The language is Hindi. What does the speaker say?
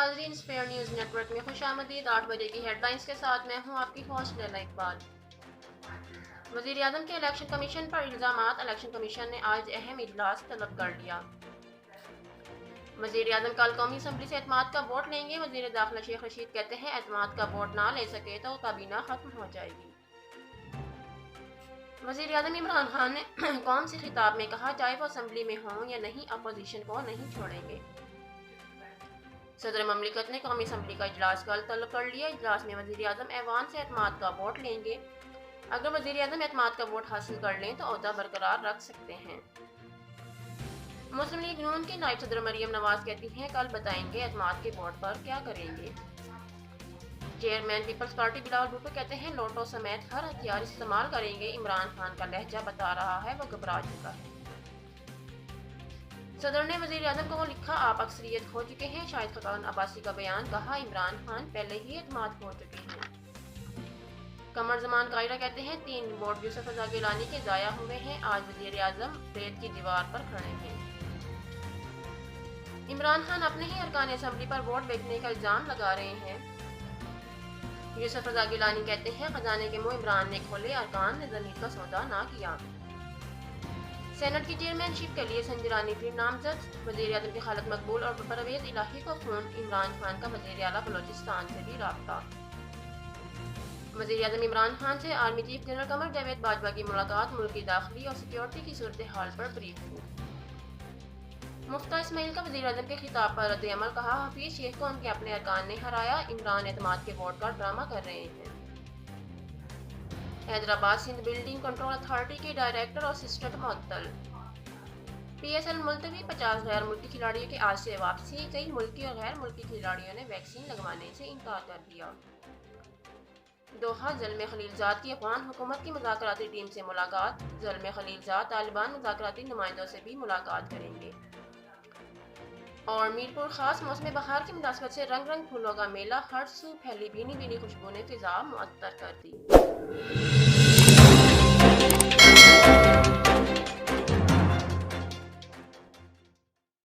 नाज़रीन, स्फेयर न्यूज़ नेटवर्क में खुशामदीद। 8 बजे की हेडलाइंस के साथ मैं हूं आपकी होस्ट लैला इकबाल। वज़ीर-ए-आज़म के इलेक्शन कमीशन पर इल्ज़ामात। इलेक्शन कमीशन ने आज अहम इजलास तलब कर लिया। वज़ीर-ए-आज़म कल कौमी असम्बली से एतमाद का वोट लेंगे। वज़ीर दाखिला शेख रशीद कहते हैं एतमाद का वोट ना ले सके तो काबीना खत्म हो जाएगी। वज़ीर-ए-आज़म इमरान खान ने कौम से खिताब में कहा, चाहे वो असम्बली में हों या नहीं, अपोजिशन को नहीं छोड़ेंगे। सदर ममलिकत ने कौमी असम्बली का इजलास कल तलब कर लिया। इजलास में वज़ीर-ए-आज़म ऐवान से एतमाद का वोट लेंगे। अगर वज़ीर-ए-आज़म एतमाद का वोट हासिल कर लें तो ओहदा बरकरार रख सकते हैं। मुस्लिम लीग नून की नायब सदर मरियम नवाज कहती हैं, कल बताएंगे एतमाद के वोट पर क्या करेंगे। चेयरमैन पीपल्स पार्टी बिलावल भुट्टो कहते हैं, लोटो समेत हर हथियार इस्तेमाल करेंगे। इमरान खान का लहजा बता रहा है वो घबरा चुका है। सदर ने वज़ीर-ए-आज़म को लिखा, आप अक्सरियत खो चुके हैं। शाहिद खकान अब्बासी का बयान, कहा इमरान खान पहले ही एतमाद खो चुके हैं। कमर जमान कायरा कहते हैं, 3 वोट यूसुफ रज़ा गिलानी के ज़ाया हुए हैं। आज वज़ीर-ए-आज़म रेत की दीवार पर खड़े हैं। इमरान खान अपने ही अरकान असम्बली पर वोट बेचने का इल्ज़ाम लगा रहे हैं। यूसुफ रज़ा गिलानी कहते हैं, खजाने के मुँह इमरान ने खोले, अरकान ने ज़मीर का सौदा ना किया। सेनेट की चेयरमैनशिप के लिए संजरानी फिर नामजद। वज़ीर-ए-आज़म की हालत मकबूल और परवेज़ इलाही को फ़ोन। इमरान खान का वज़ीर आला बलोचिस्तान से भी राब्ता। वज़ीर-ए-आज़म इमरान खान से army chief general Qamar Javed Bajwa की मुलाकात। मुल्क की दाखिली और सिक्योरिटी की सूरत हाल पर ब्रीफ हुई। मुफ्ता इस्माइल का वज़ीर-ए-आज़म के खिताब पर रद्द-ए-अमल, कहा हफीज शेख को उनके अपने अरकान ने हराया। इमरान एतमाद के वोट का ड्रामा कर रहे हैं। Hyderabad Sindh building control authority के डायरेक्टर और असिस्टेंट मुअत्तल। PSL मुलतवी। 50 गैर मुल्की खिलाड़ियों की आज से वापसी। कई मुल्की और गैर मुल्की खिलाड़ियों ने वैक्सीन लगवाने से इनकार कर दिया। दोहा। ज़ल्मे खलीलजाद की अफगान हुकूमत की मुज़ाकराती टीम से मुलाकात। ज़ल्मे खलीलजाद तालिबान मुज़ाकराती नुमाइंदों से भी मुलाकात करेंगे। और मीरपुर खास मौसम बहार की मुनासबत से रंग रंग फूलों का मेला। हर सू फैली भीनी भीनी खुशबू ने फिजा मुअत्तर कर दी।